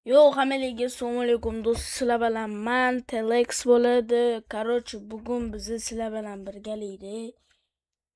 Yo'q, hammalarga assalomu alaykum do'stlar, sizlar bilan men Telex bo'ladi. Короче, bugun biz sizlar bilan birgalikda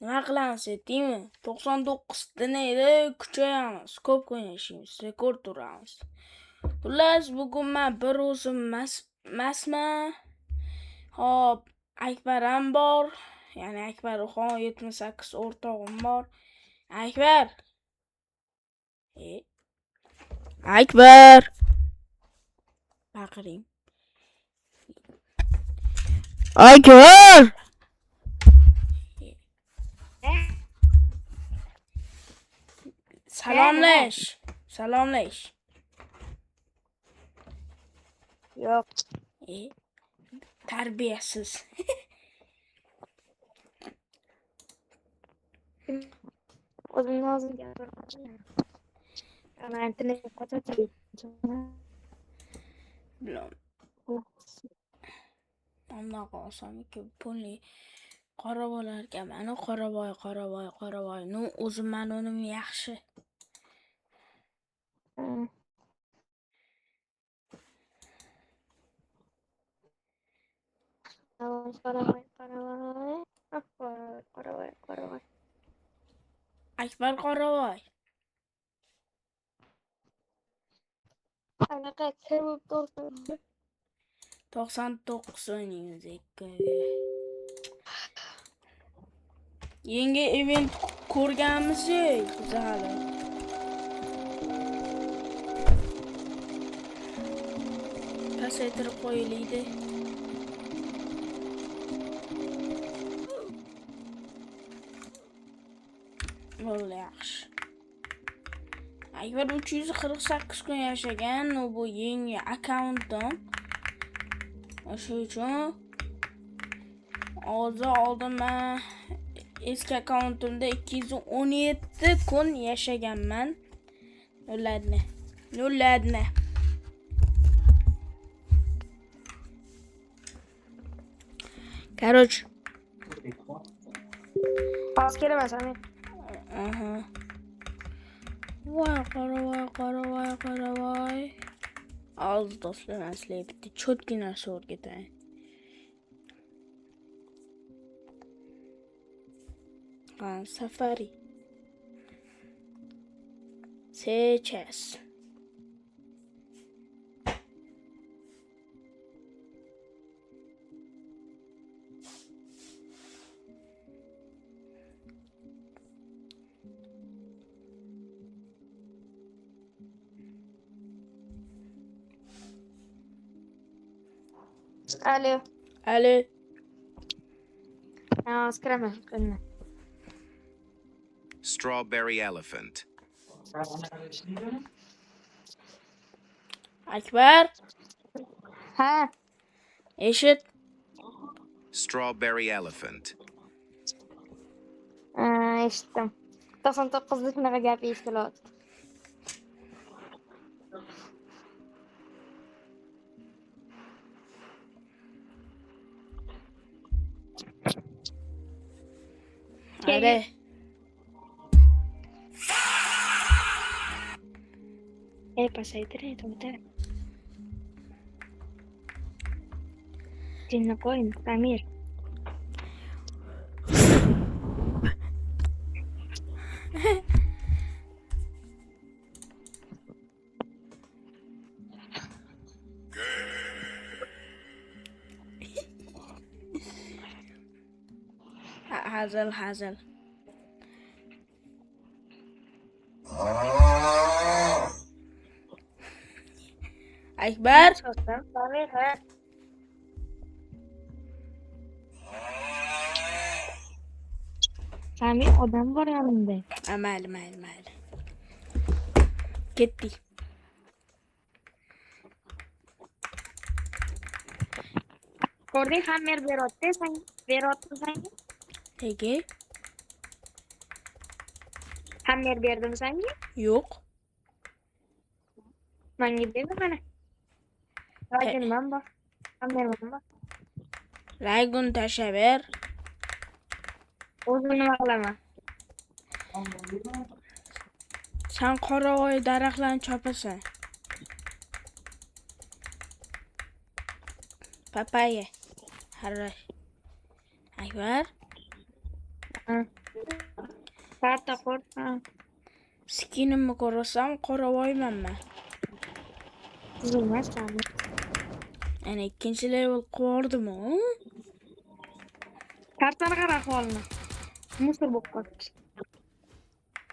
nima qilamiz aytdingmi? 99 dinayda kuchayamiz, ko'p o'ynashimiz, rekord uramiz. Xullas, bugun men bir o'zim emasman. Hop, Akbar ham bor. Ya'ni Akbarxon 78 o'rtog'im bor. Akbar. Akbar. Baqiring. Akbar! Salomlash. Yo'q. Tarbiyasiz. O'zimni o'zim gapiraman. Ana internet qo'yib Bilom. Anaqa osamki pulni qoraboylarga mana qoraboy. Nu o'zim men unim yaxshi. Qoravoy. Akbar qoraboy. Anaqa sevib tursin. 99 o'ynaymiz ikkiga. Yangi event ko'rganmiz-ku biz hali. Pasaytirib qo'yilaydi. Bo'ldi yaxshi. Akbar 348 kun yashagan, bu yangi akkauntdan. O'sha uchun oldin men eski akkauntimda 217 kun yashaganman. Nollarni. Короче. Pas kelamas ana. Aha. Voy, qoravoy. Az do'stlar, sizlarga bitta cho'tgina so'z o'rgataman. Safari. Сейчас. Alo. Skrama. Strawberry elephant. Akbar, Ha, eshit. Strawberry elephant. eshitdim. 99 shunaqa gap eshitilyapti. Hadi. Pasaytirib aytdim. Jinni qo'ying, Samir. Hazal. Akbar, Samir, ha. Samir odam bor yonimda. mayli. Ketdik. Ko'rding, hammer beryapti, sen beryapsan. Nega? Hammer berdim senga. Yo'q. Menga berdi mana. Lakin men bor. Hammer bor. Raygun tashaver. O'zim nima qilaman? Sen qoravoy daraxtlarni chopasan. Papaya. Harash. Akbar, Ha. Karta qor. Ha. skinimni ko'rasam qoravoymanman. Tuzilmas sani. Ana ikkinchi level qilib Kartani qara ahvolini. Musor bo'lib qolibdi.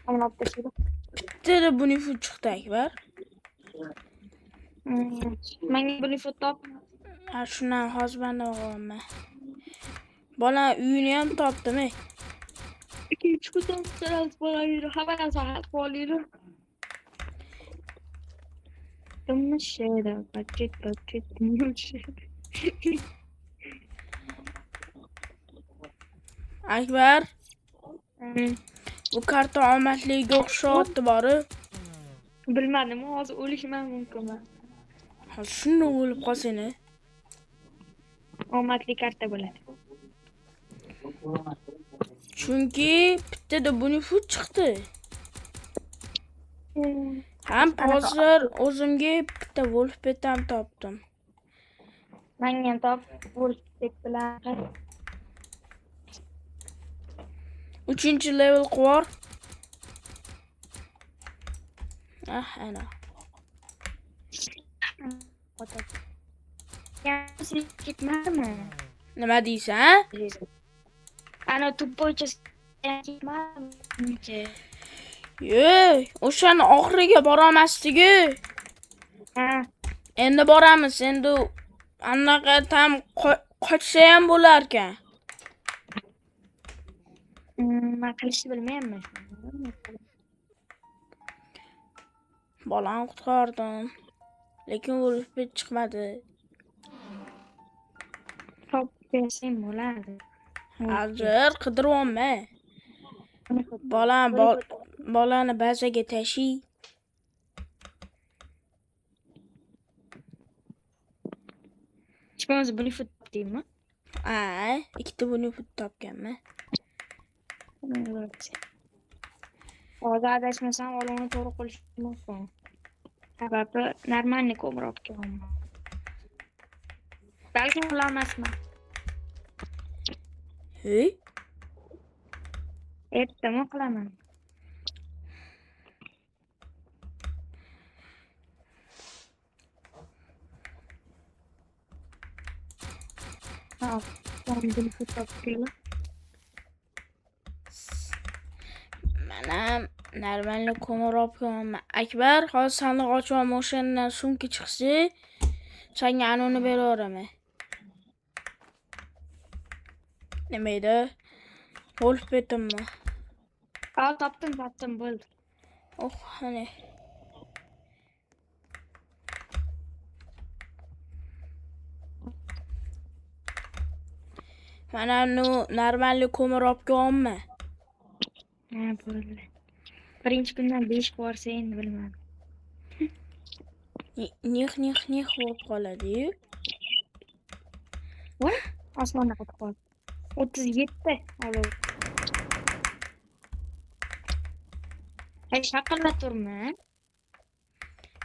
Ammo olib tashlaydi. Bittada buni fu chiqdi Akbar. Menga buni top. Ha shundan hozir banda bo'laman. Bola uyini ham topdim. Ikkinchi kun salat bo'ladi. Hamma narsa hal bo'ladi. Dumma sheda, budget, dumma sheda. Akbar, bu karta omadliga o'xshayapti bori. Bilmadim, hozir o'lishim ham mumkin. Hozir shunday o'lib qolsang. Omadli karta bo'ladi. Chunki bittada buni fu chiqdi. Ham hozir o'zimga bitta Wolfpet ham topdim. Menga ham top Wolfpet bilan 3-level qor. Ana. Yaxshi ketmadimi? Nima deysan? Ana tuppoycha ketmadimi? Yo'q, o'shani oxiriga boramasdik-ku. Ha, Endi boramiz. Endi anaqa tam qochsa ham bo'lar ekan. men qilishni bilmayman. Bolani qutqardim. Lekin Wolfpet chiqmadi. Top bersang bo'ladi. Hozir qidiryapman. Bolani bazaga tashiy. Chiqamiz buni topdingmi? Ikkita buni topganman. Hozir adashmasam olovni to'g'ri qilish mumkin. Sababi normalniy ko'proq kelman. Balki qilolmasman. Hey, Ertami qilaman. Buni topdim. mana normalniy ko'mir olib kelaman. Akbar, hozir sandiq ochib o'shandan sumka chiqsa, senga anoni beraveraman. Nima edi? Wolfpetimmi? Topdim, bo'ldi. Hani. Mana normalniy ko'mir olib kelaman. Ha, bo'ldi. Birinchi kundan 5 borsa endi bilmadim. Nix bo'lib qoladi-yu. Voy, osmonda qotib qoldi. 37 olov. Shaqillatturmi?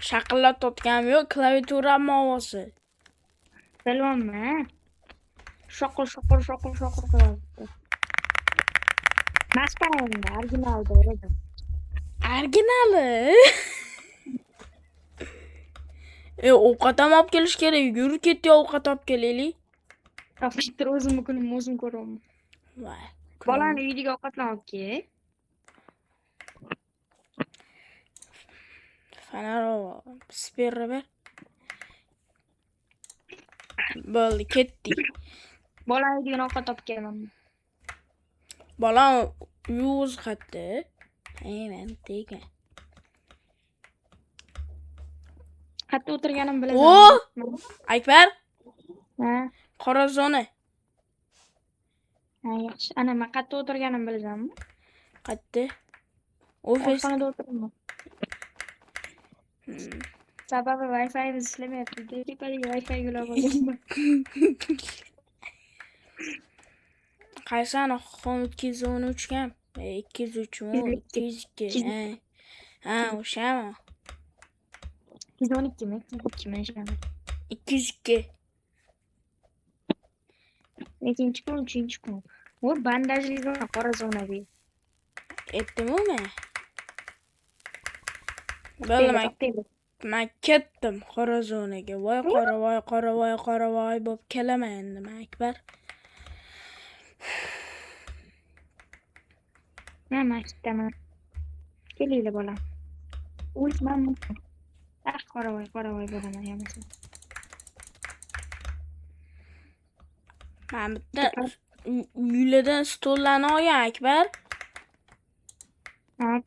Shaqillatayotganim yo'q, klaviaturam ovozi. Bilmayman. Shoqil qilyapti. Maskaranda originalda edi. Originali? Ovqat ham olib kelish kerak. Yurib ketdi, ovqat olib kelaylik. Topishtir o'zimni kunim o'zim ko'raman. Voy. Bolani uyiga ovqatlanib kel. Fanaro, sperra ber. Bo'ldi, ketdik. Bolani uyiga ovqat olib kelaman. Bola yuz xatdi. Men degan. Hatto o'tirganim bilan. Akbar, Ha, qora zona. ha, yaxshi. Ana men qayerda o'tirganim bilasanmi? Qayerda? Ofis. Xonada o'tiraman. Sababi Wi-Fi'miz ishlamayapti. Tepadagi Wi-Fi ulab olganman. Qaysani Home 213 kam? 203 mi? 202. Ha, o'shami? 212 mi? 202 mi? 202. Nechinchi kun? 3-kun. Bu bandajli qora zonaviy. Etdimmi men? Bo'ldi, men ketdim qora zonaga. Voy qoravoy bo'p kelaman endi men Akbar. Men maktabman. Kelinglar bolam. O'lsam. Qoravoy bo'laman yomasa. Men bitta uylardan stollarni olgan Akbar. Hop.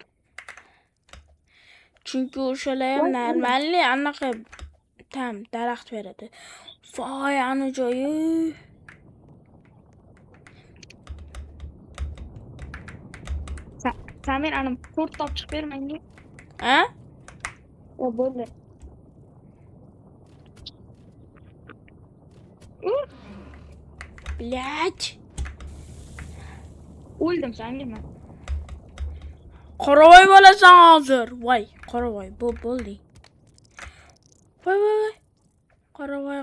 Chunki o'shalar ham normalli anaqa tam daraxt beradi. Voy ana joyi. Samir ana to'rt top chiqib ber menga. Ha? O bo'ldi. Blять. O'ldim sangima. Qoravoy bo'lasan hozir. Voy, qoravoy bo'lding. Voy. Qoravoy.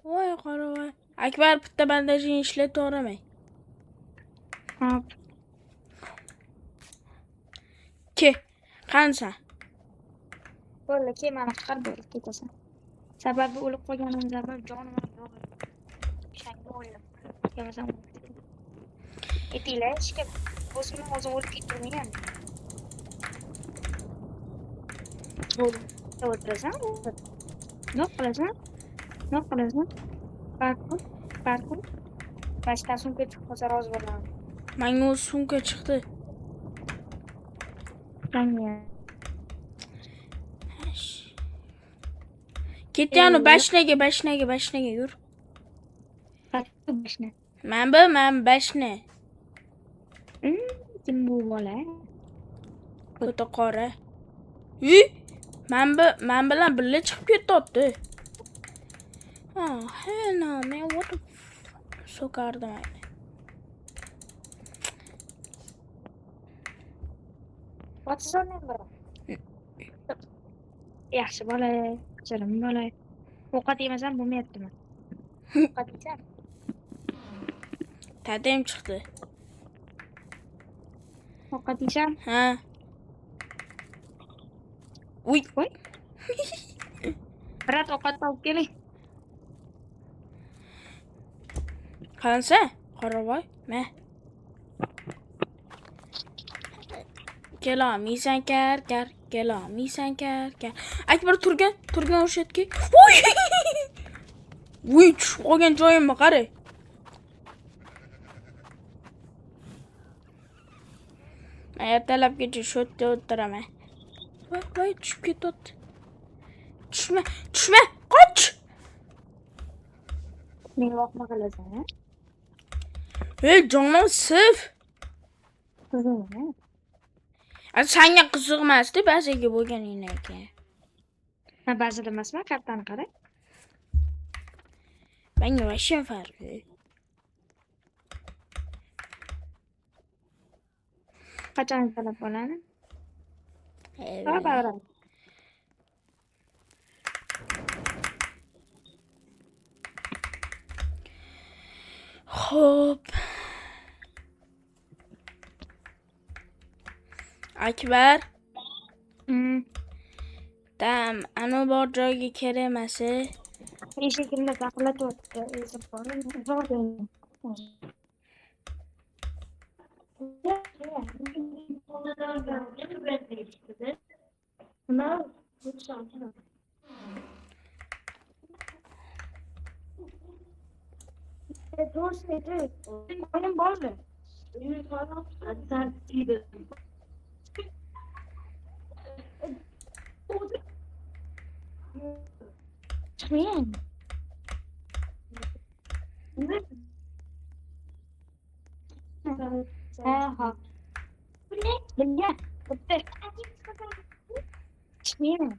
Voy, qoravoy. Akbar bitta bandajini ishlatib to'g'ramay. Hop. Ke, qansan? Bo'ldi, ke meni chiqar bo'ldi ketasan. Sababi o'lib qolganim sabab jonim yo'q. Shangni o'ldim. Kemasam. Etinglar ishga o'zim o'zim o'lib ketdim. Bo'ldi. O'tirasan? Nima qilasan? Parkur. Başta sumka chiqib qolsa rozi bo'laman. Menga o'z sumka chiqdi. Menga. Ketayanu bashnaga yur. Bashna. Men bashna. Kim bu bola? O'ta qora. Men bilan birga chiqib ketdi. Oh, hell no, man, what the so'kardim ayni. What's your number? Yaxshi bola, chirim bola. Ovqat yemasam bo'lmayaptimi? Ovqat yesam. Tadam chiqdi. Ovqat yesam. Ha. Uy. Birat ovqat olib keling. Qansa? Qoravoy, men. Kelamisan kar. Akbar turgan o'shatga. Voy, tushib qolgan joyimga qara. Men ertalabgacha shu yerda o'tiraman. Voy, tushib ketdi. Tushma, qoch. Men vaqtma qilasan, ha? Ey, jonim siv. Qizim, Senga qiziq emasdi, ba'ziga bo'lganingdan keyin. Men ba'zida emasman, kartani qara. Menga vashim farqi. Qachon talab bo'ladi? Ba'zida. Xo'p. Akbar. Tam, ana bor joyga kerak emas. Eshikimda taqilatyapti. O'zim borim. Oyun bo'ldi. Chiqmayang. Ha. Bilgan. Chiqmayang.